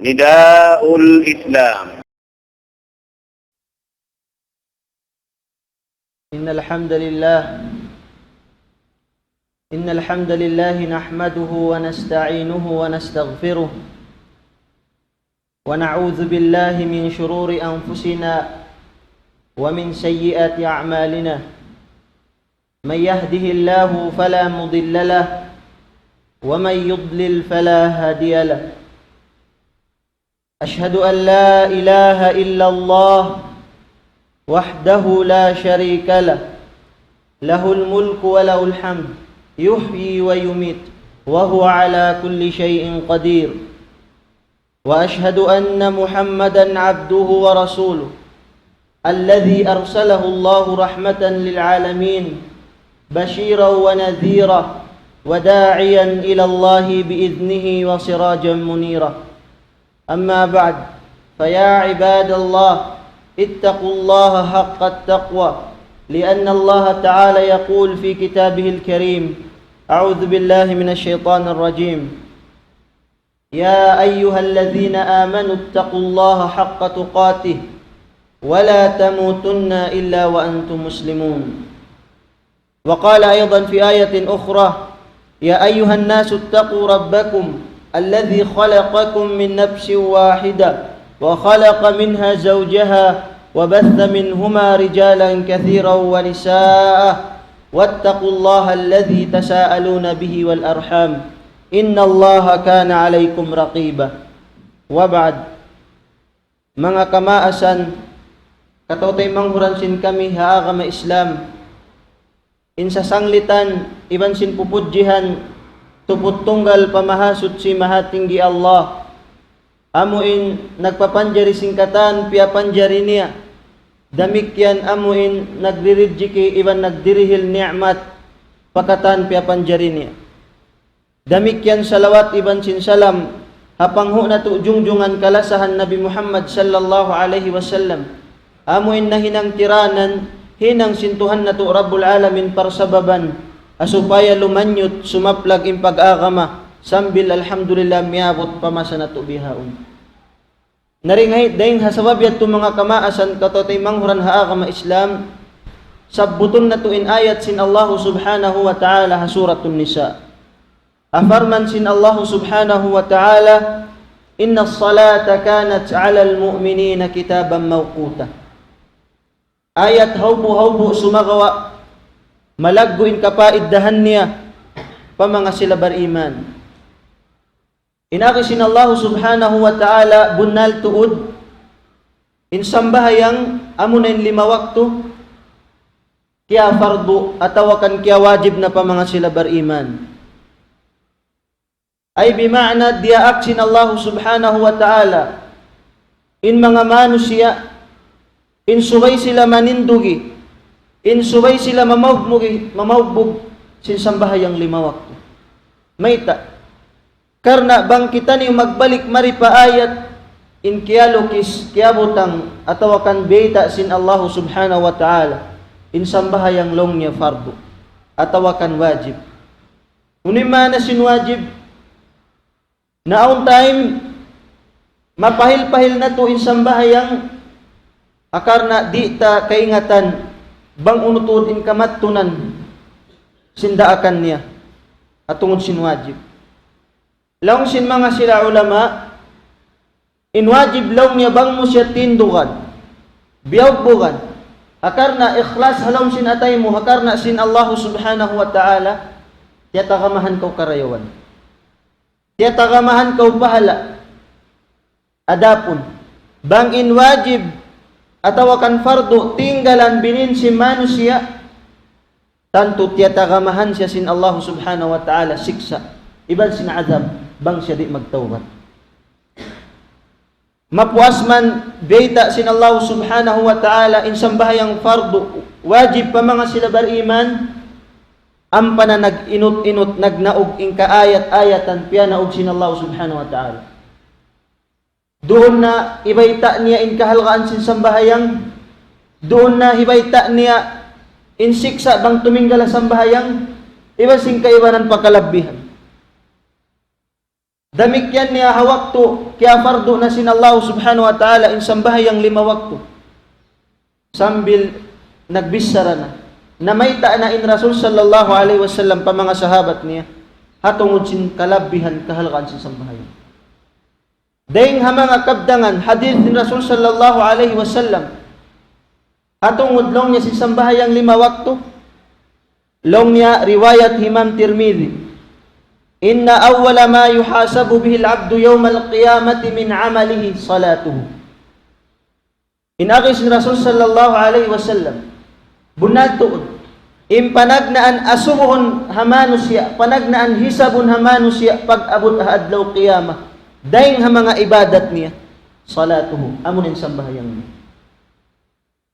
نداء الإسلام. إن الحمد لله نحمده ونستعينه ونستغفره ونعوذ بالله من شرور أنفسنا ومن سيئات أعمالنا من يهده الله فلا مضل له ومن يضلل فلا هادي له أشهد أن لا إله إلا الله وحده لا شريك له له الملك وله الحمد يحيي ويميت وهو على كل شيء قدير وأشهد أن محمدا عبده ورسوله الذي أرسله الله رحمة للعالمين بشيرا ونذيرا وداعيا إلى الله بإذنه وسراجا منيرا أما بعد فيا عباد الله اتقوا الله حق التقوى لأن الله تعالى يقول في كتابه الكريم أعوذ بالله من الشيطان الرجيم يا أيها الذين آمنوا اتقوا الله حق تقاته ولا تموتن إلا وأنتم مسلمون وقال أيضا في آية أخرى يا أيها الناس اتقوا ربكم الذي خلقكم من نفس واحدة وخلق منها زوجها وبث منهما رجالا كثيرا ونساء واتقوا الله الذي تساءلون به والأرحام إن الله كان عليكم رقيبا وبعد mga kamaasan katotay manghuransin kami haagama Islam insa sanglitan iban sin pupudjihan tuput tunggal pamahasud si mahatinggi Allah amuin nagpapanjari singkatan pia panjari niya damikyan amuin nagdirijiki iban nagdirihil ni'mat pakatan pia panjari niya damikyan salawat iban sin salam hapanghu na tu jungjungan kalasahan Nabi Muhammad sallallahu alaihi wasallam amuin na hinang tiranan hinang sintuhan na tu Rabbul Alamin parsababan asupaya lumanyot sumaplag in pag-agama sambil alhamdulillah miabot pamasa na tu bihaon naringay daing hasababyat tu mga kamaasan katotay manghuran haagama Islam sabbuton na tu in ayat sin Allah subhanahu wa ta'ala ha suratun Nisa afarman sin Allah subhanahu wa ta'ala inna as-salata kanat 'alal mu'minina kitaban mawquta ayat hawbu sumagawa malagguin kapaiddahan niya pamanga sila bariman inakisin Allah subhanahu wa ta'ala bunal tuud insambahayang amunain 5 waktu kaya fardu atawakan kaya wajib na pamanga sila bariman ay bima'na diaaksin Allah subhanahu wa ta'ala in mga manusia in subay sila manindugi in subay sila mamawbog sin sambahayang 5 waktu mayta karna bangkitan yung magbalik maripa ayat in kiyalukis kiyabutang atawakan beta sin Allah subhanahu wa ta'ala in sambahayang long niya fardu atawakan wajib unimana sin wajib naon time mapahil-pahil na to in sambahayang akarna di ta kaingatan bang unutod in kamatunan sindaakan niya atungod sin wajib laong sin mga sila ulama in wajib laong niya bang mo siya tindugan biyawbugan akarna ikhlas halaw sin atay mo hakarna sin Allah subhanahu wa ta'ala tiya tagamahan kaw karayawan tiya tagamahan kaw bahala adapon bang in wajib atawakan fardu tinggalan binin si manusia tanto tiya tagamahan siya sin Allah subhanahu wa ta'ala siksa iban sin azab bang siya di magtawbat mapuas man beta sin Allah subhanahu wa ta'ala in sambahayang fardu wajib pa mga sila bariman ampa na nag-inut-inut nagnaog in kaayat-ayatan piya naog sin Allah subhanahu wa ta'ala doon na ibayta niya in kahalgaan sin sambahayang doon na ibayta niya in siksa bang tuminggala sambahayang iba sing kaibanan pakalabihan Damikyan niya hawakto, kaya fardo na sin Allah subhanahu wa ta'ala in sambahayang 5 wakto. Sambil nagbisara na. Namayta na in Rasul sallallahu alaihi wasallam pa mga sahabat niya. Hatungod sin kalabihan kahalakan sin sambahayang. Daing mga kabdangan, hadith ni Rasul sallallahu alaihi wasallam. Hatungod long niya sin sambahayang 5 wakto. Long niya riwayat Imam Tirmidhi. Inna awwala ma yuhasabu bihi al-'abdu yawm al-qiyamati min 'amalihi salatuhu. Inagis ni Rasul sallallahu alaihi wasallam. Bunad tuod. Impanagnaan asubuhon hamanusya, panagnaan hisabun hamanusya pag-abot adlaw qiyamah. Daing mga ibadat niya salatuhu, amunin sambahayang niya.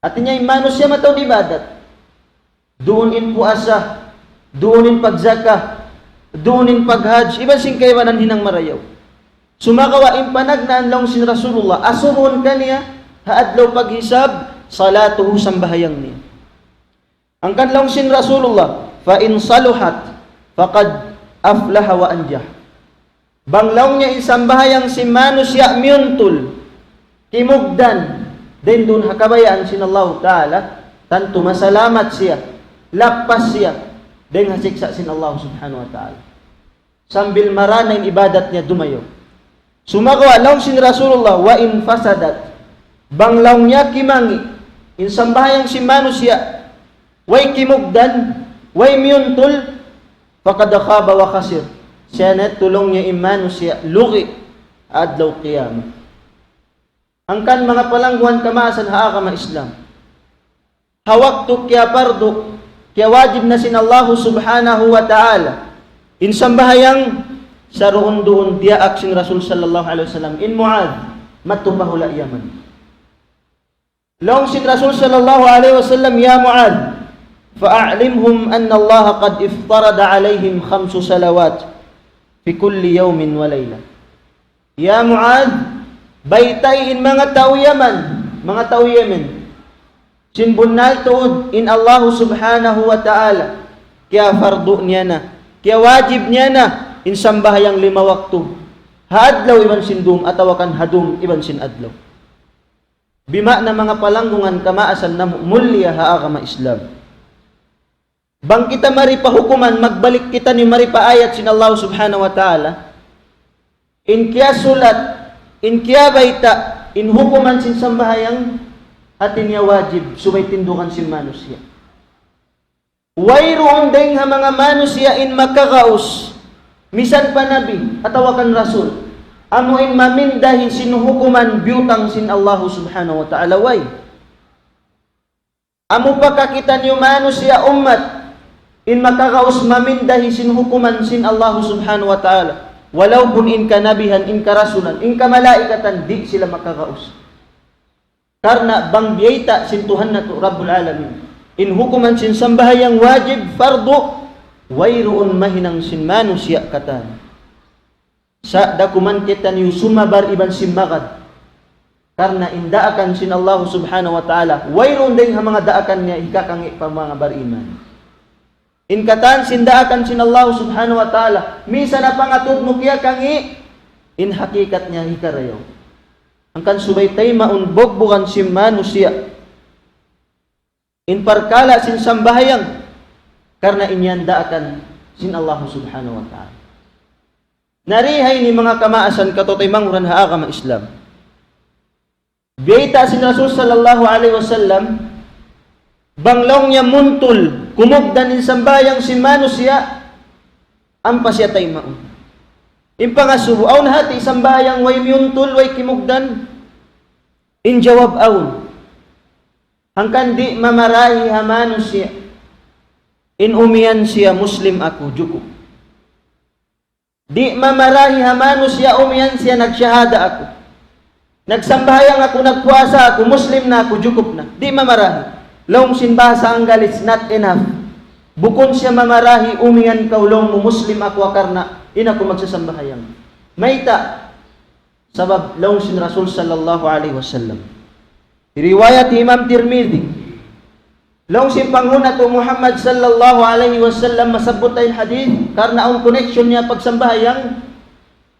At niya manusya mataw ibadat. Duunin puasa, duunin pagzaka, duunin paghajj, iban sing kaywanan hinang marayaw. Sumakawa impanagnaan lang sin Rasulullah, asubuhon kaniya haadlaw paghisab salatuhu sambahayang niya. Ang kanlong sin Rasulullah, fa in saluhat faqad aflaha wa anjah. Banglaw niya isambahayang si manusya miyuntul, kimugdan, then dun hakabayaan sin Allah Ta'ala, tanto masalamat siya, lapas siya, then hasiksa sin Allah Subhanahu wa Ta'ala. Sambil marana yung ibadat niya dumayo. Sumagawa lang sin Rasulullah, wa in fasadat, banglaw niya kimangi, insambahayang si manusya, way kimugdan, way miyuntul, faqad khaba wa khasir. Siya na tulong niya imano siya lugi adlaw qiyamah. Ang kan mga palangguan kamasan haa kama Islam. Hawaktu kya pardo, kya wajib na sin Allah subhanahu wa ta'ala. In sambahayang saruon doon diaak sin Rasul sallallahu alaihi wasallam in Muad matubahula Yaman. Long sin Rasul sallallahu alaihi wasallam ya Muad fa'alimhum anna Allah qad iftarada alaihim 5 salawat fi kulli yawmin wa layla. Ya Muad, baytayin mga tao Yaman, mga tao Yemen. Sinbunal tuod in Allah subhanahu wa ta'ala. Kaya fardu niya na, kaya wajib niya na in sambahayang 5 waktu. Haadlaw iban sindum atawakan hadum iban sin adlaw. Bima na mga palanggungan kamaasan na mulya haa kama Islam. Bang kita maripahukuman, magbalik kita ni maripaayat sin Allah subhanahu wa ta'ala. In kya sulat, in kya baita, in hukuman sin sambahayang atin niya wajib, subay tindukan sin manusya. Wayroon ding ha mga manusya in makakaus, misan pa nabi, atawakan rasul, amo in mamindahin sin hukuman, biutang sin Allah subhanahu wa ta'ala, way. Amo pakakita niyo manusya umat, in makakaus mamindahi sin hukuman sin Allah subhanahu wa ta'ala. Walau pun in kanabihan, in karasulan, in kamalaikatan, di sila makakaus. Karena bang biyayta sin Tuhan na to, Rabbul Alamin. In hukuman sin sambahayang wajib, fardo, wayroon mahinang sin manusya katan. Sa dakuman kita niyo sumabar iban sin magad. Karena indaakan sin Allah subhanahu wa ta'ala, wayroon din ha mga daakan niya, ikakangi pa mga bariman. In katan sindaakan sin Allah subhanahu wa ta'ala, misa na pangatod mo kaya kangi, in hakikat niya hikarayaw. Ang kan subay tay maunbog bukan si manusya. In parkala sin sambahayang, karena inyandaakan sin Allah subhanahu wa ta'ala. Narihay ni mga kamaasan katotay manghuran haa kama Islam. Biyayta sin Rasul sallallahu alaihi wasallam, banglong niya muntul, kumugdan in sambayang si manusya, ang pasya tay maun. Impangasubo, aun hati sambayang way miyuntul, way kimugdan, in jawab aun. Hangkan di mamarahi ha manusya, in umiyan siya Muslim ako, juko. Di mamarahi ha manusya, umiyan siya nagsyahada ako. Nagsambahayang ako, nagpuasa ako, Muslim na ako, jukup na. Di mamarahi. Long sinbasa ang galit, not enough. Bukon siya mamarahi, umiyan kaulong mo, Muslim ako akarna, ina ko magsasambahayang. Mayta, sabab long sin Rasul sallallahu alaihi wasallam. Riwayat Imam Tirmidhi, long sin panghuna to Muhammad sallallahu alaihi wasallam, masabot tayo hadith, karna ang connection niya pagsambahayang,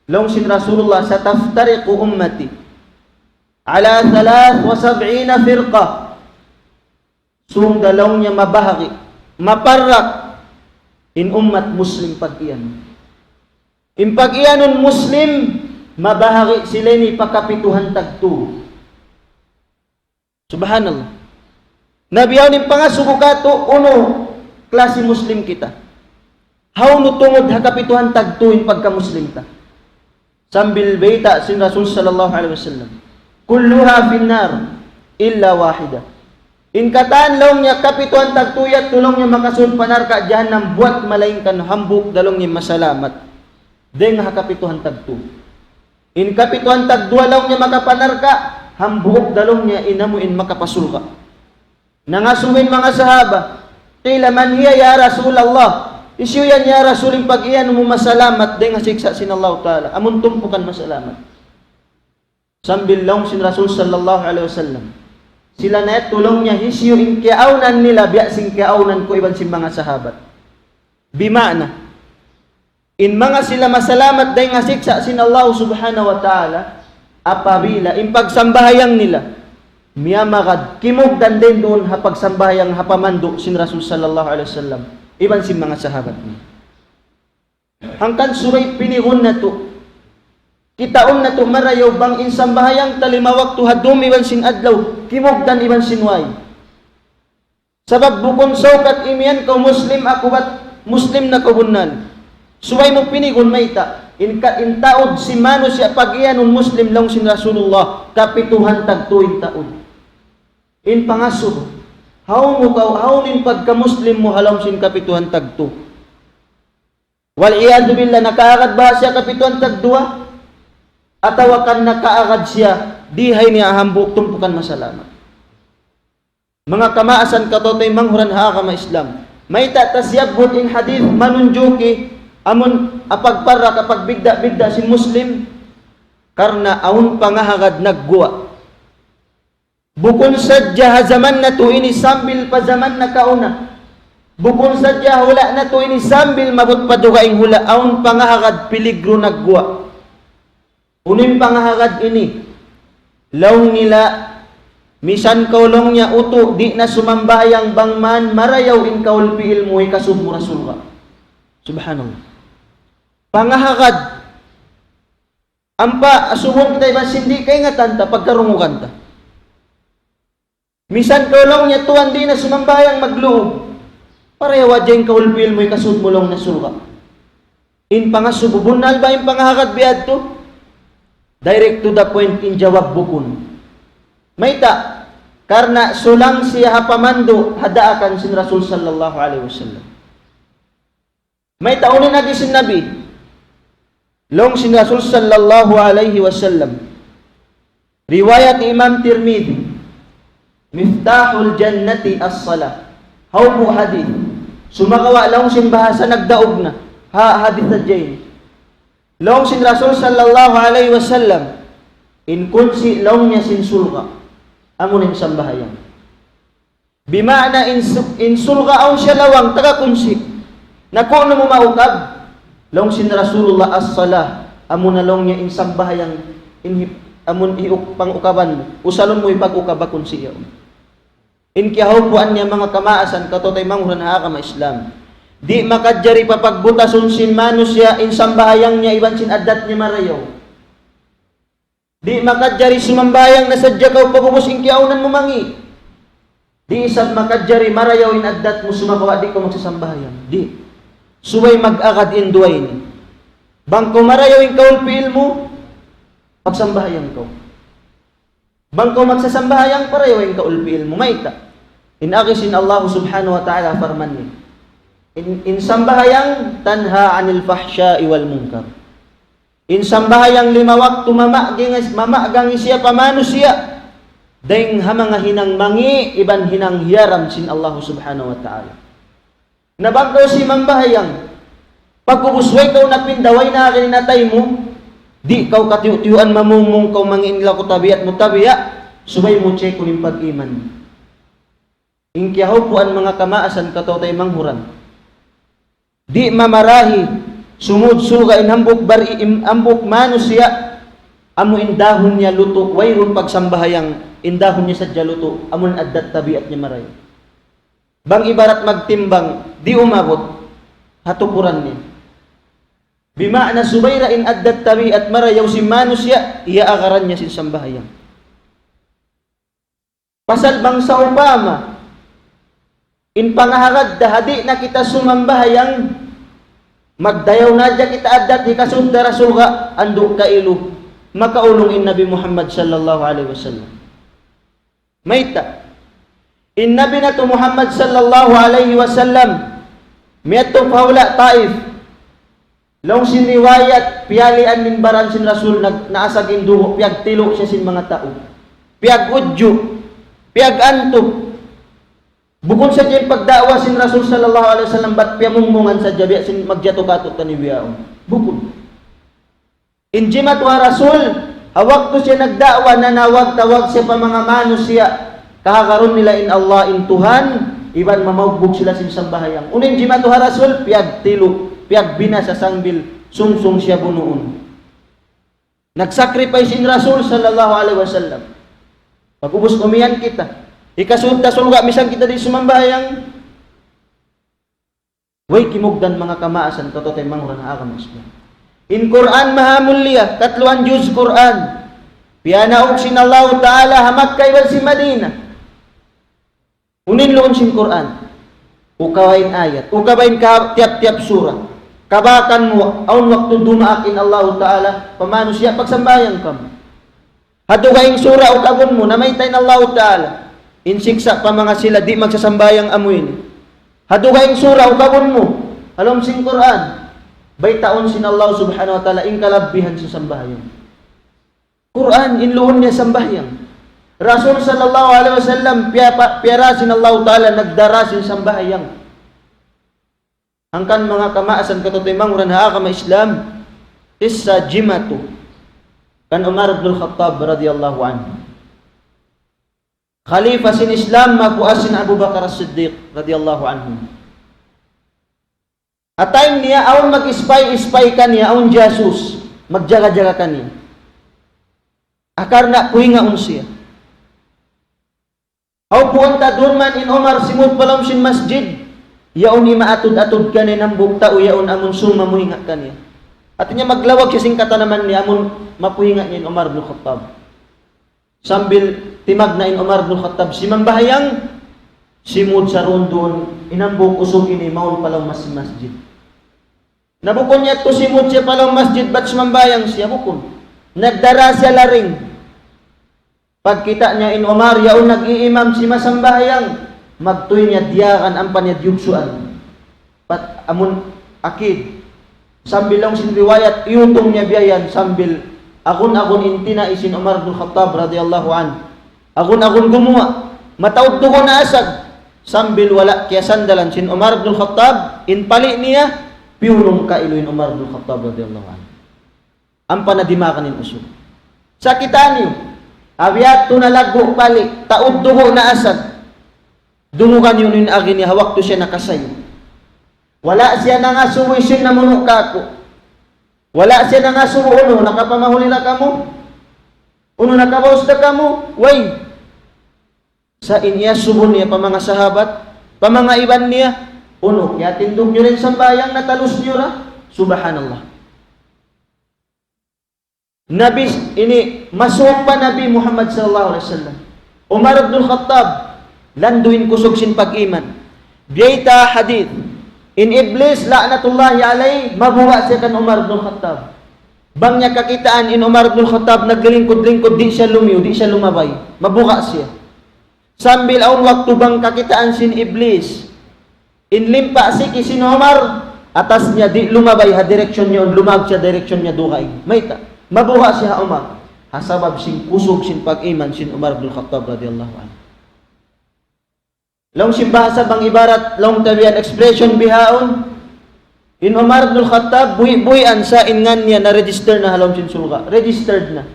Long sin Rasulullah sataftariqu ummati ala 73 firqa. Sung dalong niya mabahagi, maparak in ummat muslim pag-iyan. In pag-iyanon muslim, mabahagi sila ni pakapituhan tagtu. Subhanallah. Nabiyaw ni pangasuko kato, uno, klase muslim kita. How no tungod hakapituhan tagtu in pagka-muslim ta. Sambil baita sin Rasul sallallahu alaihi wasallam. Kulluha finnar illa wahida. In kataan long niya kapituan tagtuyat tulong niya makasun panarka jahannam buat malaingkan hambuk dalong niya masalamat. Deng hakapituhan tagtu. In kapituan tagdua long niya makapanarka hambuk dalong niya inamuin makapasulka. Nangasumin mga sahaba, qila man hiya ya Rasulullah. Isyu yan ya Rasulin pag iyan mo masalamat deng hasiksa sin Allah Ta'ala. Amun tumpukan masalamat. Sambil long sin Rasul sallallahu alaihi wasallam. Sila na tulong niya hisyo in kiaunan nila biya sing kiaunan ko iban sin mga sahabat. Bimana in mga sila masalamat dahil nga siksa sin Allah subhanahu wa ta'ala apabila in pagsambahayang nila miyamagad kimugdan din doon hapagsambahayang hapamando sin Rasul sallallahu alaihi wasallam iban sin mga sahabat niya. Hangkan suray pinihon na to kitaon na to marayaw bang insambahayang talimawak to hadum iban sin adlaw kimugdan iban sin way. Sabab bukon saukat imian kau muslim ako bat muslim na kabunal. Suway mo pinigon maita in taod si mano siya pag-iyanon muslim lang sin Rasulullah kapituhan tagtuin taod. In pangasub haw nin pagka muslim mo halam sin kapituhan tagtu. Wal iyad billah nakaagad ba siya kapituhan tagdua? Atawakan nakaagad siya dihay niya hambuk tumpukan masalamat. Mga kamaasan katotoy manghuran ha kama Islam. May tatasyabhut in hadith manunjuki amun apagpara kapag bigda sin muslim karna aun pangahagad nagguwa. Bukon sadya zaman na to ini sambil pa zaman na kauna. Bukon sadya hula na to ini sambil mabot padugaing hula aun pangahagad piligro nagguwa. Unin pangahagad ini law nila misan kaulong niya uto di na sumambayang bangman marayaw in kaul pi ilmu kasub mo rasul ka. Subhanallah. Pangahagad ampa asubon kita iban sindi kay nga tanta pagkarungukan ta. Misan kaulong niya tuan di na sumambayang magluob pareha wadjeng kaul pi ilmu kasub mo long na sulka. In pangasububunal ba in pangahagad biad to? Direct to the point in jawab bukun. Maita karna sulang siya hapamando hadaakan sin Rasul sallallahu alaihi wasallam. Maita unin lagi sin Nabi. Long sin Rasul sallallahu alaihi wasallam. Riwayat Imam Tirmidzi. Miftahul jannati as-salah. Hawbu hadith. Sumakawa long sin bahasa nagdaog na. Hadith adjain. Long sin Rasul sallallahu alaihi wasallam in kunsi long niya sin sulka amunin sambahayang bimana in sulka aw siya lawang taga kunsi nakuno mo maukab long sin Rasulullah as-salah amuna long niya in sambahayang amun pang ukaban usalon mo ipag-ukab kunsi yaw in kiyahupuan niya mga kamaasan katotay manghuran ha kama Islam. Di makadjari papagbutason sin manus siya in sambahayang niya iban sin adat niya marayaw. Di makadjari sumambayang na sadya kaw pagubos in kiaunan mo mangi. Di isab makadjari marayaw in adat mo sumakawa di ka magsasambahayang. Di. Suway mag-akad in duway ni. Bangko marayaw in kaul piil mo, magsambahayang ko. Bangko magsasambahayang parayaw in kaul piil mo. Maita. In akisin Allah subhanahu wa ta'ala farman ni. In sambahayang tanha anil fahsya'i wal munkar. In sambahayang 5 waktu mamagang siya pamano siya. Dahing hamanga hinang mangi iban hinang hiyaram sin Allah subhanahu wa ta'ala. Nabagaw si mambahayang pagkubusway kaw napindaway na kaninatay mo di kaw katiyuan mamumong kaw manginla ko tabiat mo tabiya subay mo check kuning pag-iman. In kiyaw po ang mga kamaasan katotay manghuran. Di mamarahi sumud sulga inhambok bari ambok manusia amo indahon niya luto wayron pagsambahayang indahon niya sadya luto amon addat tabiat niya maray. Bang ibarat magtimbang di umabot hatukuran niya. Bima'na subayra in addat tabiat marayaw si manusia iya akaran niya sin sambahayang. Pasal bang sa upama in pangahagad dahadi na kita sumambahayang magdayaw na dya kita addat di kasunta rasul ka anduk ka ilu makaulong in Nabi Muhammad sallallahu alaihi wasallam. Maita in Nabi na to Muhammad sallallahu alaihi wasallam miyato paula Taif long sin riwayat piyalian min baran sin rasul naasag induho piag tilo siya sin mga tao piag udyo piag anto bukod sa dyan pagdaawa sin rasul sallallahu alaihi wasallam bat piyamungmungan sa jabi sin magjato-katot kanibiyaon bukod injimat wa rasul hawak to siya nagdaawa na nawag-tawag siya pa mga manusia kahakaron nila in Allah in Tuhan iban mamaugbog sila sin sambahayang unin jimat wa rasul piag tilo piag bina sa sangbil sungsung siya bunuon nagsacrifice in rasul sallallahu alaihi wasallam pag-ubos umiyan kita ikasunta sulga misang kita di sumambahayang way kimugdan mga kamaasan totoo tay manguran akam Islam in Quran mahamulya katluan juz Quran piyanaog sin Allah Ta'ala hamak kaywal si Madina unin loon sin Quran ukawain ayat ukawain tiap-tiap surah kabakan mo aun waktu dumaakin Allah Ta'ala pamanusia pagsambayang kam hadugaing surah ukabon mo na may tayo Allah Ta'ala insiksa pa mga sila di magsasambayang amuin hadugaing surah ukabon mo alam sin Quran baytaon sin Allah subhanahu wa ta'ala in kalabihan sa sambayang Quran inluon niya sambayang Rasul sallallahu alaihi wasallam piarasin Allah ta'ala nagdarasin sambayang angkan mga kamaasan katotoy manguran haa kama Islam isa jimatu kan Umar bin Khattab radhiyallahu anhu Khalifah sin Islam makuasin Abu Bakar As-Siddiq radhiyallahu anhu. At time niya aun mag-spy kaniya aun jasus magjaga-jaga kaniya. Akar na puhinga siya. Aw puunta doon man in Umar simut palam sin masjid yaon ni maatud-atud kaniya ng bukta o yaon amon suma muhinga kaniya. At niya maglawag siya sing katanaman niya amon mapuhinga niya in Umar bin Khattab. Sambil timag na in Umar bin Khattab simambahayang simud sa rondon inambok usog ini maul palaw masjid. Nabukon niya to simud siya palaw masjid bat simambayang siya bukon. Nagdara siya laring. Pagkita niya in Umar yaon nag-iimam si masambahayang magtuy niya diyakan ang panyad yugsuan. Pat amun akid sambil lang sin riwayat iutong niya biyayan sambil agun-agun intina isin Umar bin Khattab radhiyallahu an. Agun-agun gumuha mataud ko na asag sambil wala kaya sandalan sin Umar bin Khattab in pali niya piulong kailuin Umar bin Khattab radhiyallahu an. Ang panadimakan in usog. Sakitan niyo abiyat to nalago pali taud dugo na asag. Dungukan yun in agi niya hawak to siya nakasayo. Wala siya nang asuwisin na munok kako. Wala siya nang asuwo uno, nakapamahuli na kamo. Uno nakabaus na kamo. Way. Sa inya subon niya pa mga sahabat, pa mga iban niya. Uno, yatindog nyo rin sambayang natalus nyo ra. Subhanallah. Nabi, ini, masuok pa Nabi Muhammad sallallahu alaihi wasallam. Umar bin Khattab, landuin kusog sin pag-iman. Biyayta hadith. In Iblis, la'natullahi alay, mabuha siya kan Umar bin Khattab. Bang niya kakitaan in Umar bin Khattab, naglingkod-lingkod, di siya lumiyo, di siya lumabay. Mabuha siya. Sambil aun waktu bang kakitaan sin Iblis, in limpa si kisin Umar, atas niya, di lumabay, ha direksyon niya, lumag siya, direksyon niya, dukay. Mayta, mabuha siya Umar. Hasabab sin kusog, sin pag-iman, sin Umar bin Khattab, radiyallahu anhu. Long simbahasa bang ibarat long tabian expression bihaon in Umar bin Khattab buhi-buhian sa ingan niya na register na halom sin sulga registered na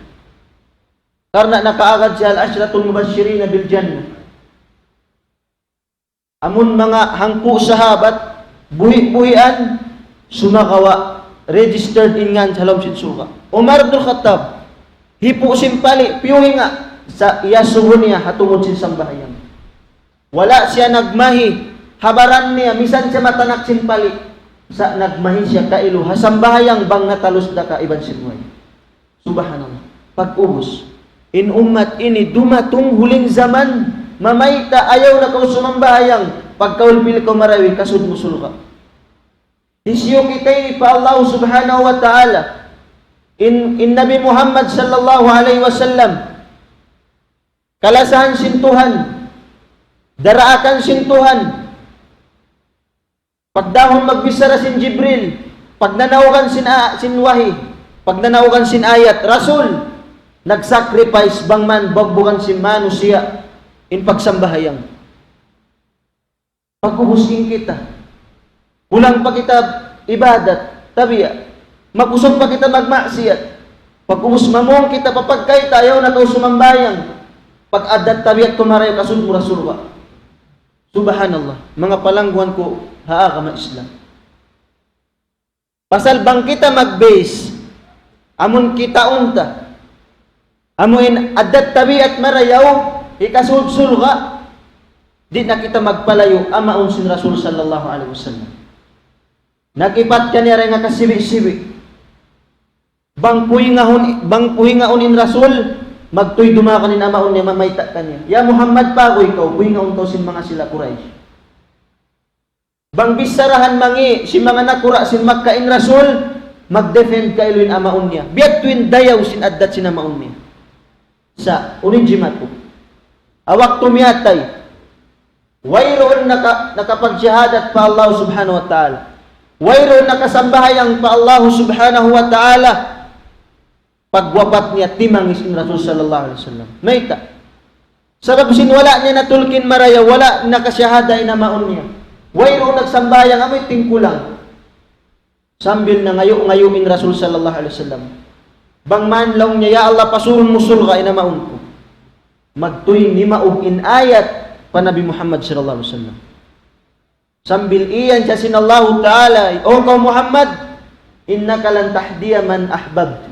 karena nakaagad siya al-ashratul mubashirin bil jannah amun mga hangku sahabat buhi-buhian sumakawa registered in ngan sa halom sin sulga. Umar ibn Khattab, hipo simpali, piyuhi nga sa iyasuhon niya hatungod sin sambahayang. Wala siya nagmahi, habaran niya, misan siya matanak simpali, sa nagmahi siya kailo, hasambahayang bang natalusda ka iban sinway. Subhanallah. Pag-ubos, in ummat ini dumatong huling zaman, mamayta ayaw na kau sumambahayang, pagkaulpil ko marawi, kasud musul ka. Isyo kitay pa Allah subhanahu wa ta'ala, in Nabi Muhammad sallallahu alaihi wasallam, kalasahan sintuhan, daraakan sintuhan, pagdahon magbisara sin Jibril, pagnanawagan sin wahi, pagnanawagan sin ayat, Rasul, nagsacrifice bang man, bagbukan sin manusia, in pagsambahayang. Pagkubusin kita, kulang pa kita ibadat, tabiya, magusog pa kita magmaksiyat, pagkubus mamong kita papagkay tayo na kau sumambayang, pag-adat tabiat kumarayo kasud mura surga. Subhanallah, mga palangguan ko, haa ka ma-Islam. Pasal bang kita mag-base, amon kita unta, amuin adat tabiat marayaw, ikasud surga, di na kita magpalayo, amaon sin Rasul sallallahu alaihi wasallam. Nagipat ka niya rin nga kasibi-sibi. Bang puhi nga unin Rasul, magtuy dumakanin amaon niya, mamayta ka niya. Ya Muhammad pa ko ikaw, puhi nga untaw sin mga sila Quraysh. Bang bisarahan mangi, si mga nakura sin magkain Rasul, mag-defend ka iluin amaon niya. Biat tuwin dayaw sin addat sin amaon niya. Sa unin jimat ko. Awak tumiyatay, wayroon nakapagsihadat pa Allah subhanahu wa ta'ala. Wayroon nakasambahayang pa Allah subhanahu wa ta'ala. Pagwapat niya timangis in Rasul sallallahu alaihi wasallam. Mayta. Sabab sinwala niya natulkin maraya, wala nakasyahada inamaon niya. Wayroon nagsambayang amoy tingkulang. Sambil na ngayo in Rasul sallallahu alaihi wasallam. Bang manlaw niya, ya Allah pasurun musul ka inamaon ko. Magtuy ni maug in ayat pa Nabi Muhammad sallallahu alaihi wasallam. Sambil iyan siya sinallahu ta'ala, o kau Muhammad, innaka lan tahdiya man ahbabtu.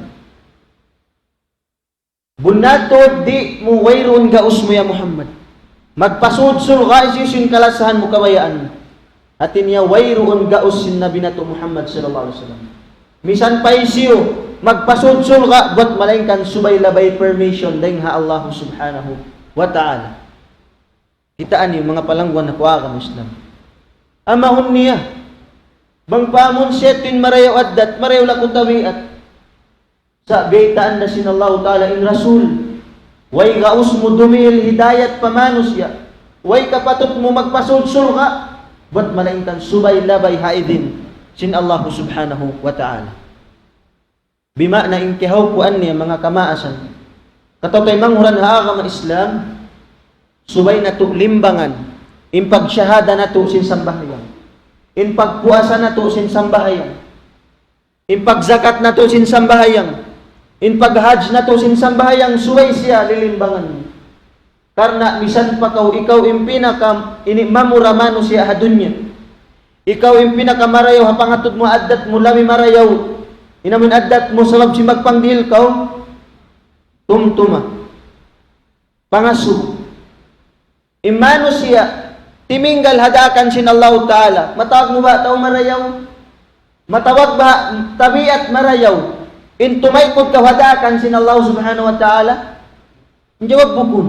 Bunatod di mo wayroon gaus mo ya Muhammad. Magpasudsul ka isisin kalasahan mo kabayaan. Atin niya wayroon gaus sin Nabi nato Muhammad sallallahu alaihi wasallam. Misan pa isiyo, magpasudsul ka, buat malaingkan subay labay permission dahil ha Allah subhanahu wa ta'ala. Kitaan yung mga palangguan na kuha ka Islam. Amahon niya. Bang pamon setin marayaw addat, marayaw lakong tawiat. Sa beitaan na sinallahu ta'ala in Rasul. Way gaus mo dumil hidayat pamanus ya. Way kapatot mo magpasulsul ka. Ba't malaingkan subay labay haidin sin Allah subhanahu wa ta'ala. Bima na inkihaw puan niya mga kamaasan. Katotay manghuran haa ka Islam. Subay na to limbangan. In pagsyahada na to sin sambahayang. In pagpuasa na to sin sambahayang. In pagzakat na to sin sambahayang. In paghajj na to sin sambahayang, suway siya lilimbangan. Karena misan pa ikaw in pinaka mamuraman siya hadunya. Ikaw in pinaka marayaw hapangatod mo addat mo lami marayaw. Inamin addat mo sabab si magpangdil kaw tumtuma. Pangasu. Imano siya timinggal hadakan sin Allah Ta'ala. Matawag mo ba tao marayaw? Matawag ba tabiat marayaw? In tumaykod ka hadakan sin Allah Subhanahu wa Ta'ala? Jawab bukun.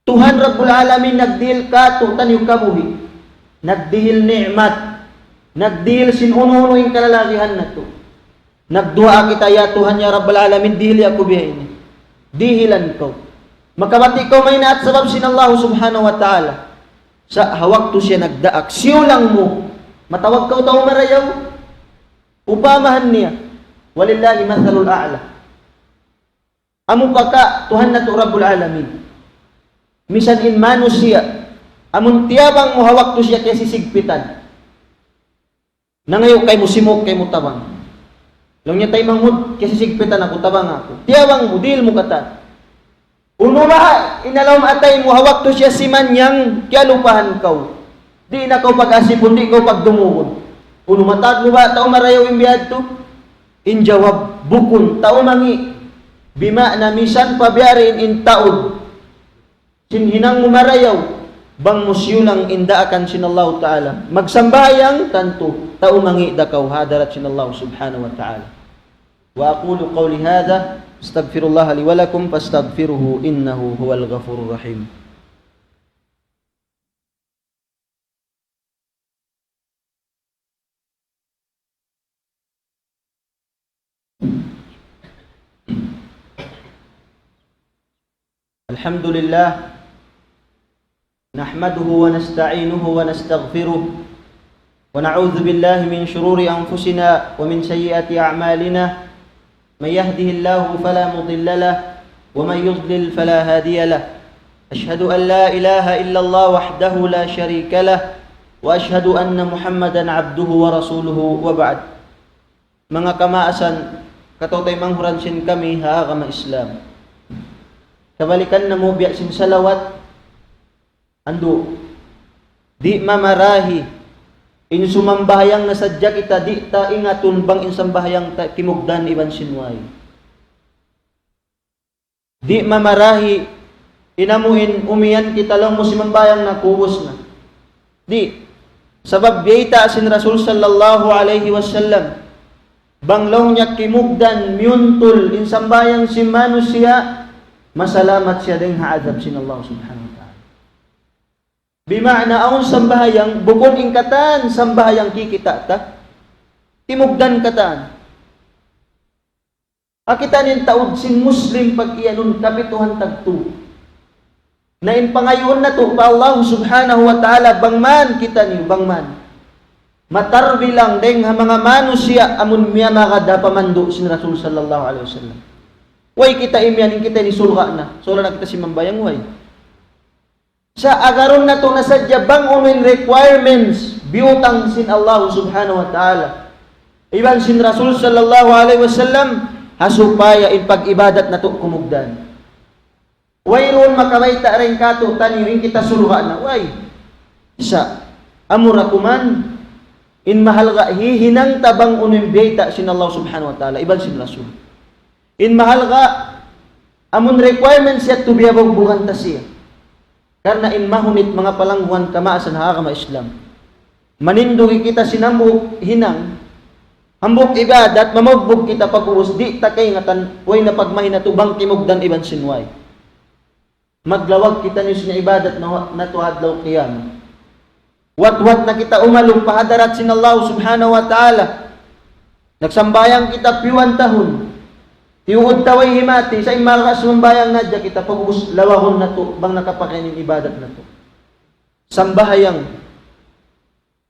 Tuhan Rabbul Alamin nagdihil ka tutan yung kabuhi. Nagdihil ni'mat. Nagdihil sin uno-uno yung kalalakihan na to. Nagdua kita ya Tuhan ya Rabbul Alamin dihil ako biyahin. Dihilan ko. Makabati ko may naat sabab sin Allah Subhanahu wa Ta'ala. Sa hawak to siya nagdaak. Siyo lang mo. Matawag ka utaw marayaw. Upamahan niya. Walillahi mathalul a'la. Amo pa ka, Tuhan na to Rabbul Alamin. Misan in mano siya. Amun tiyabang mo hawak to siya kaya sisigpitan. Nangayo kay mo simok kay mo tabang. Lang niya tayo manghud kaya sisigpitan ako tabang ako. Tiyabang mo, dil mo kata. Unumaha, inalaw atay mo, hawak to siya si manyang, kaya lupahan kaw. Di na kaw pag-asipon, di kaw pagdumugon. Uno matag mo ba tao marayaw imbiyad to? In jawab bukun tao mangi bima na misan pabiyarin in taod sinhinang mo marayaw bang musyulang inda akan sinallahu ta'ala magsambayang tanto tao mangi dakaw hadarat sinallahu subhanahu wa ta'ala. Wa aqulu qawli hadha astaghfirullah li wa lakum fastaghfiruhu innahu huwal ghafurur rahim. Alhamdulillah nahmaduhu wa nasta'inuhu wa nastaghfiruh wa na'udzu billahi min shururi anfusina wa min sayyiati a'malina may yahdihillahu fala mudilla lahu wa may yudlil fala hadiya lahu ashhadu an la ilaha illallah wahdahu la sharika lahu wa ashhadu anna Muhammadan 'abduhu wa rasuluhu wa ba'd. Mga kamaasan katotay manghuransin kami ha agama Islam. Kabalikan na mo biya sin salawat ando di mamarahi in sumambahayang nasadya kita di ta ingatun bang in sambahayang ta kimugdan iban sinway di mamarahi inamuhin umiyan kita lang mo simambayang nakuwos na di sabab biyita sin Rasul sallallahu alaihi wasallam banglaw niya kimugdan miyuntul in sambayang si manusia masalamat siya ding haadab sin Allah subhanahu wa ta'ala. Bima'na akong sambahayang bukod ingkatan sambahayang kikita ta timugdan katan. Akitan in taod sin Muslim pag iyanun kapituhan tagtu. Na in pangayon na to pa Allah subhanahu wa ta'ala bangman kita ni bangman. Matarbi lang ding ha mga manusia amun miya makadapamando sin Rasul sallallahu alaihi wasallam. Way kita imyanin kita ni sulga na. Sula na kita si mambayang way. Sa agaron na to nasadya bang umin requirements biutang sin Allah subhanahu wa ta'ala. Iban sin Rasul sallallahu alaihi wasallam hasupaya in pag-ibadat na to kumugdan. Way ron makamayta rin kato tanirin kita sulga na. Way. Sa amurakuman in mahal ga hihinang tabang umin biyta sin Allah subhanahu wa ta'ala. Iban sin Rasul. In mahal ka, amun requirements yat to be abang bukan tasya. Karena in mahunit mga palangguan kamaasan hakama Islam. Manindugi kita sinambuk hinang, hambuk ibadat, mamugbog kita pag-uus, di takay ngatan, way na pagmahin na tubang kimugdan iban sinway. Maglawag kita niyo siya ibadat na tuhadlaw qiyam. Wat-wat na kita umalong pahadarat sin Allah subhanahu wa ta'ala. Nagsambayang kita piwan tahon. Tiuod taway himati sa imal kasumbayang nadya kita pag-ubus lawahon na to bang nakapakainin ibadat na to. Sambahayang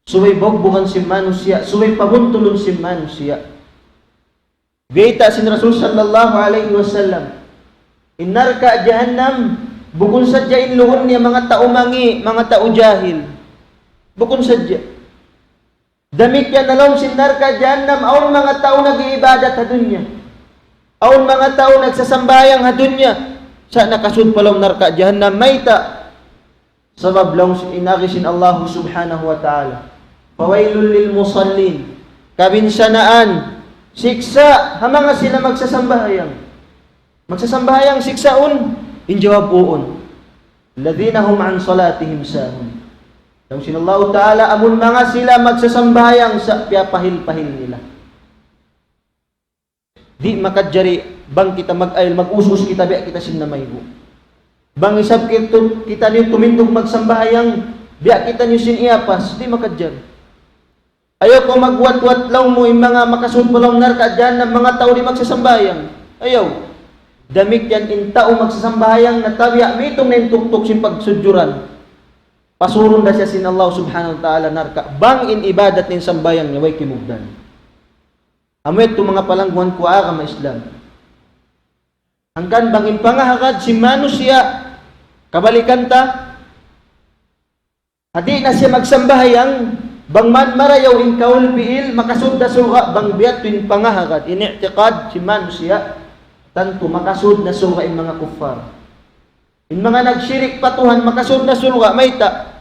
suway bogbukan si manusia, suway pabuntulon si manusia. Biyita sin Rasul sallallahu alaihi wasallam. Innarka jahannam bukun sadya inluhon niya mga tao mangi, mga tao jahil. Bukun sadya. Damit yan nalong sinarka jahannam aon mga tao nag-iibadat ha dunya. Aon mga tao nagsasambayang hadunya sa nakasud palong narka jahannam mayta sabab lang inagisin Allah subhanahu wa ta'ala. Fawailul lil musallin kabinsanaan siksa hamanga sila magsasambayang siksaon injawab uon alladhina hum an salatihim sahun. Lang sin Allah ta'ala amun mga sila magsasambayang sa piyapahil-pahil nila. Di makadjari bang kita mag-ayl mag-usus kita biya kita sin namaygo. Bang isab kita niyo tumindog magsambahayang biya kita niyo sin iapas di makadjari. Ayaw ko magwat-wat law mo yung mga makasud palong narka dyan ng mga tao di magsasambayang. Ayaw. Damik yan in tao magsasambayang na tabiya mitong na tuktok sin pagsudjuran. Pasurong na siya sin Allah subhanahu wa ta'ala narka. Bang in ibadat nin sambayang niya way kimugdan. Amet to mga palangguan ko agama Islam. Hanggan bangin pangahagad si manusia kabalikan ta. Hadi na siya magsambahayang bang man marayaw in kaul piil makasud na suga bang biat tin pangahagad ini'tiqad si manusia tanto makasud na suga in mga kuffar. In mga nagsyirik patuhan makasud na suga mayta.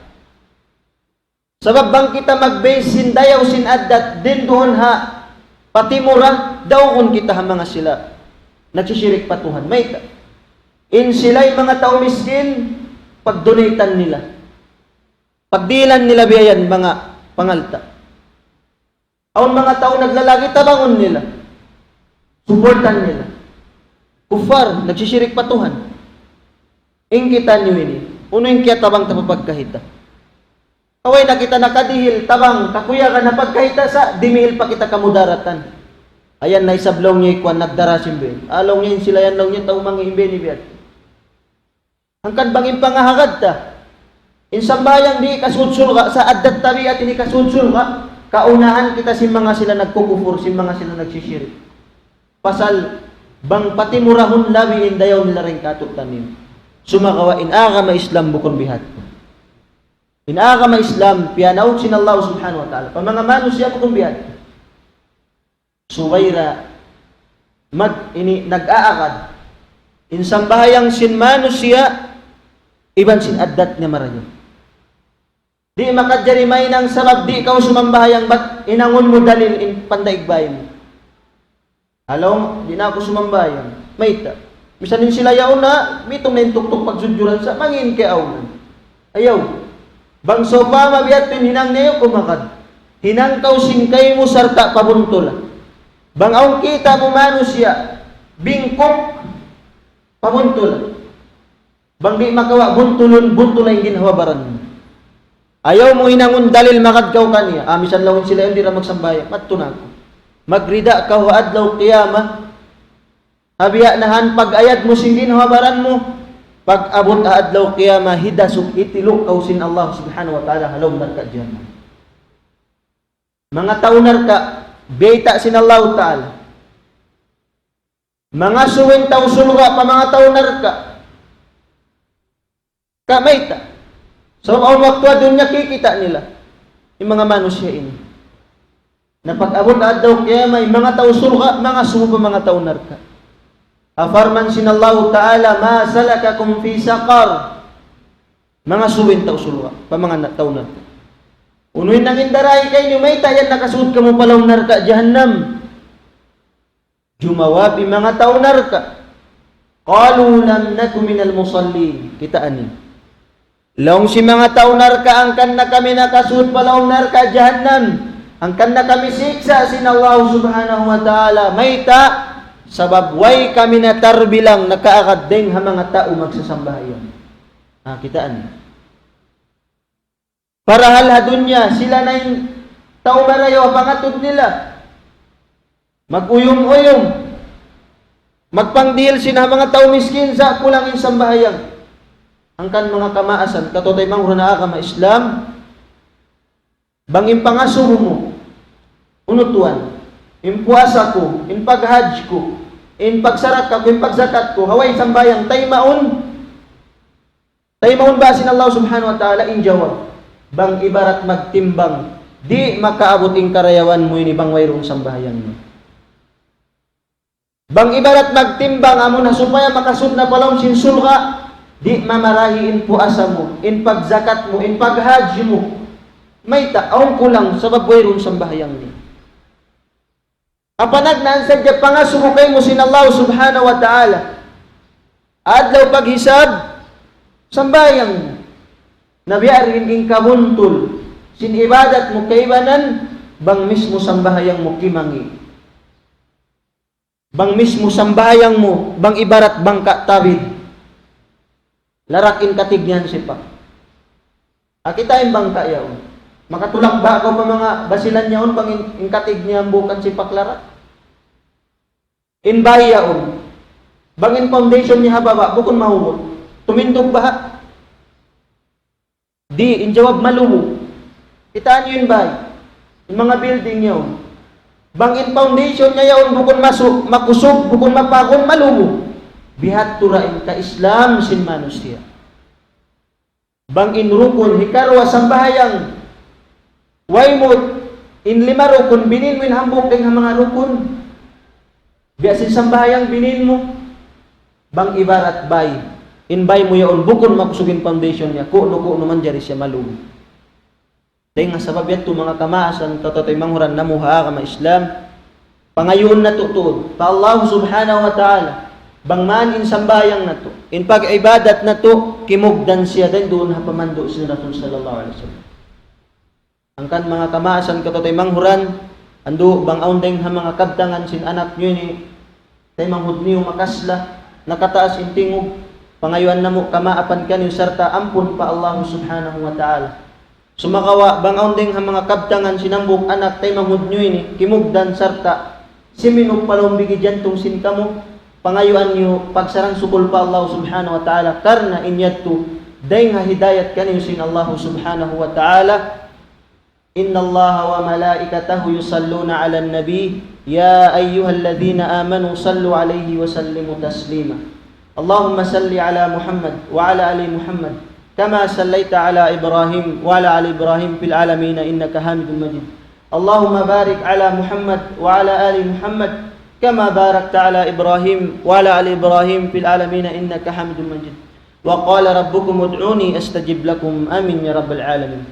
Sabab bang kita mag-base sin dayaw sin addat din doon ha patimura daw kun kita ha mga sila nagsisyirik patuhan. May in sila'y mga tao miskin pagdonatan nila. Pagdilan nila biyayan mga pangalta. Aun mga tao naglalagi tabangon nila. Suportan nila. Kufar nagsisyirik patuhan. Ingkitan niyo ini. Uno yung kaya tabang tapapagkahita. Kaway na kita nakadihil, tabang, kakuya ka na pagkahita sa, dimihil pa kita kamudaratan. Ayan na isablaw niya ikuan, nagdarasim ba. Alaw niya sila yan lang niya, tao mga imbe ni Biyat. Hangkan bangin pangahagad ta. Insambayang di kasudsul ka, sa adat tabi at ini kasudsul ka, kaunahan kita si mga sila nagkukufur, si mga sila nagsisyirik. Pasal, bang pati murahon labi indayaw nila rin katutanin. Sumakawain agama Islam bukon bihat. In agama Islam, piyanaw sin Allah subhanahu wa ta'ala. Pamanga manusia bukon bihat. Suwaira, nag-aakad. In sambahayang sin manusia, iban sin addat niya marayo. Di makadyarimay ng sabab, di ikaw sumambahayang ba't inangon mo dalil in pandaigbayin mo. Alaw, di na ako sumambahayang. May ta. Misanin sila yaon na, mitong na yung tuktok pagsudjuran sa mangin kay awnan. Ayaw. Bang sopa mabiyat yung hinang niyo kumakad. Hinang kausin kayo mo sarta pabuntol. Bang aong kita mo manusia, bingkok pabuntol. Bang di makawa buntulon, buntulay ginhawabaran mo. Ayaw mo hinangon dalil makadkaw kaniya. Misan lawin sila yun, di na magsambaya. Matto na ako. Magrida ka adlaw qiyamah. Habiya nahan pag-ayad mo singin habaran mo. Pag abot adlaw qiyamah hidasuk itilok kausin Allah subhanahu wa ta'ala halaw narka jannah. Mga tao narka beta sin Allah ta'ala. Mga suwin tao sulga pa mga tao narka. Kamaita. So ang waktu doon niya kikita nila. Yung mga manusia ini. Na pag abot adlaw qiyamah mga tao sulga, mga sumo pa mga tao narka. Afarman sinallahu ta'ala ma salakakum fi saqar. Mga suwin tao sulwa pa mga tao narka. Unoy nang indaray kay ni may tayan nakasuot ka mo palaw narka jahannam. Jumawabi mga tao narka. Qalu lam nakum minal musallin. Kita ani. Long si mga tao narka angkan na kami nakasuot palaw narka jahannam. Angkan na kami siksa sinallahu subhanahu wa ta'ala. May ta sabab way kami natar bilang nakaakad ding ha mga tao magsasambahayan. Kitaan. Para halhadun niya, sila na yung tao marayo, pangatod nila. Mag-uyong-uyong. Magpangdil sina mga tao miskin sa kulang yung sambahayan. Angkan mga kamaasan, katotay mang runa kama Islam, bangin pangasuho mo, unutuan. In puasa ko, in paghajj ko, in pagsarat ko, in pagzakat ko, haway sambayang, taymaon ba sin Allah subhanahu wa ta'ala in jawab. Bang ibarat magtimbang, di makaabot in karayawan mo ini bang wayrong sambahayan mo. Bang ibarat magtimbang, amon supaya makasud na palong sin sulga, di mamarahi in puasa mo, in pagzakat mo, in paghajj mo. May taong kulang sabab wayrong sambahayan mo. Apanag na ang sadya pangasumukay mo sin Allah subhanahu wa ta'ala. Adlaw paghisab, sambayang mo. Nabiyarin ing kabuntul, sin ibadat mo kaibanan, bang mismo sambahayang mo kimangi. Bang mismo sambahayang mo, bang ibarat bangka tabid. Larakin katigyan sipa. Kita yung bangka yaon. Makatulak ba ako pa mga basilan niyaon pang inkatig niya bukan si paklarat? In bahiyaon. Bangin foundation niya hababa, bukon mahumot. Tumindog ba? Di, in jawab malumo. Kitaan niyo yung bahay. Yung mga building niyo. Bangin foundation niya yaon, bukon makusog, bukon mapakon, malumo. Bihat turain ka Islam sin manusia. Bangin rukun, hikarwa sambahayang waymut in 5 rukun binin mo in hambok ng mga rukun. Biasin sambahayang binin mo. Bang ibarat bay. In bay mo yaon bukon makusugin foundation niya. Kuno man jari siya malum. Dahil nga sabab yan mga kamaasan katotoy manghuran namuha ka Islam. Pangayon na tutud. Pa Allah subhanahu wa ta'ala. Bangman in sambayang na to. In pag-ibadat na to, kimugdan siya din doon hapamando si Rasul sallallahu alaihi wasallam. Ang kan mga kamaasan katotoy manghuran, ando bang aundeng ha mga kabtangan sin anak nyo ni tay manghud niyo makasla, nakataas in tingog, pangayuan na mo kamaapan ka niyo sarta ampun pa Allah subhanahu wa ta'ala. Sumakawa bang aundeng ha mga kabtangan sinambok anak tay manghud nyo ini, kimugdan sarta siminong palumbigi jantong sin kamo, pangayuan niyo pagsarang sukul pa Allah subhanahu wa ta'ala, karna inyadto day nga hidayat kaniyo sin Allah subhanahu wa ta'ala. Inna Allah wa malaikatahu yusalluna ala nabi ya ayyuhalladhina amanu sallu alayhi wa sallimu taslima. Allahumma salli ala Muhammad wa ala ali Muhammad kama sallaita ala Ibrahim wa ala ali Ibrahim fil alamin innaka Hamidum Majid. Allahumma barik ala Muhammad wa ala ali Muhammad kama barakta ala Ibrahim wa ala ali Ibrahim fil alamin innaka Hamidum Majid. Wa qala rabbukum ud'uni astajib lakum. Amin ya rabbal alamin.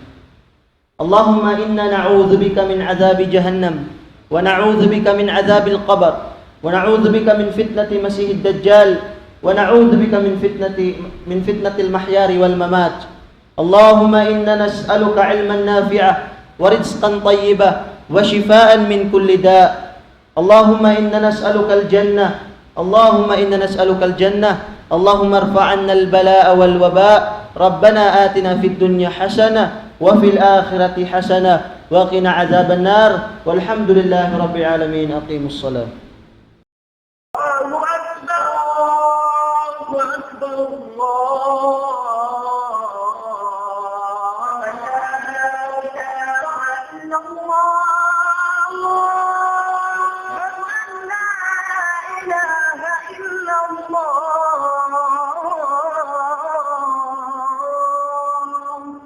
Allahumma inna na'udzu bika min 'adzabi jahannam wa na'udzu bika min 'adzabil qabr wa na'udzu bika min fitnati masiihid dajjal wa na'udzu bika min fitnatil mahyari wal mamat. Allahumma inna nas'aluka 'ilman nafi'ah ورزقا طيبا وشفاء من كل داء. اللهم إنا نسألك الجنة. اللهم إنا نسألك الجنة. اللهم ارفع عنا البلاء والوباء. ربنا آتنا في الدنيا حسنة وفي الآخرة حسنة وقنا عذاب النار. والحمد لله رب العالمين. أقيموا الصلاة. الله أكبر الله أكبر الله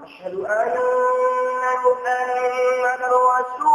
أشهد أن محمدا رسول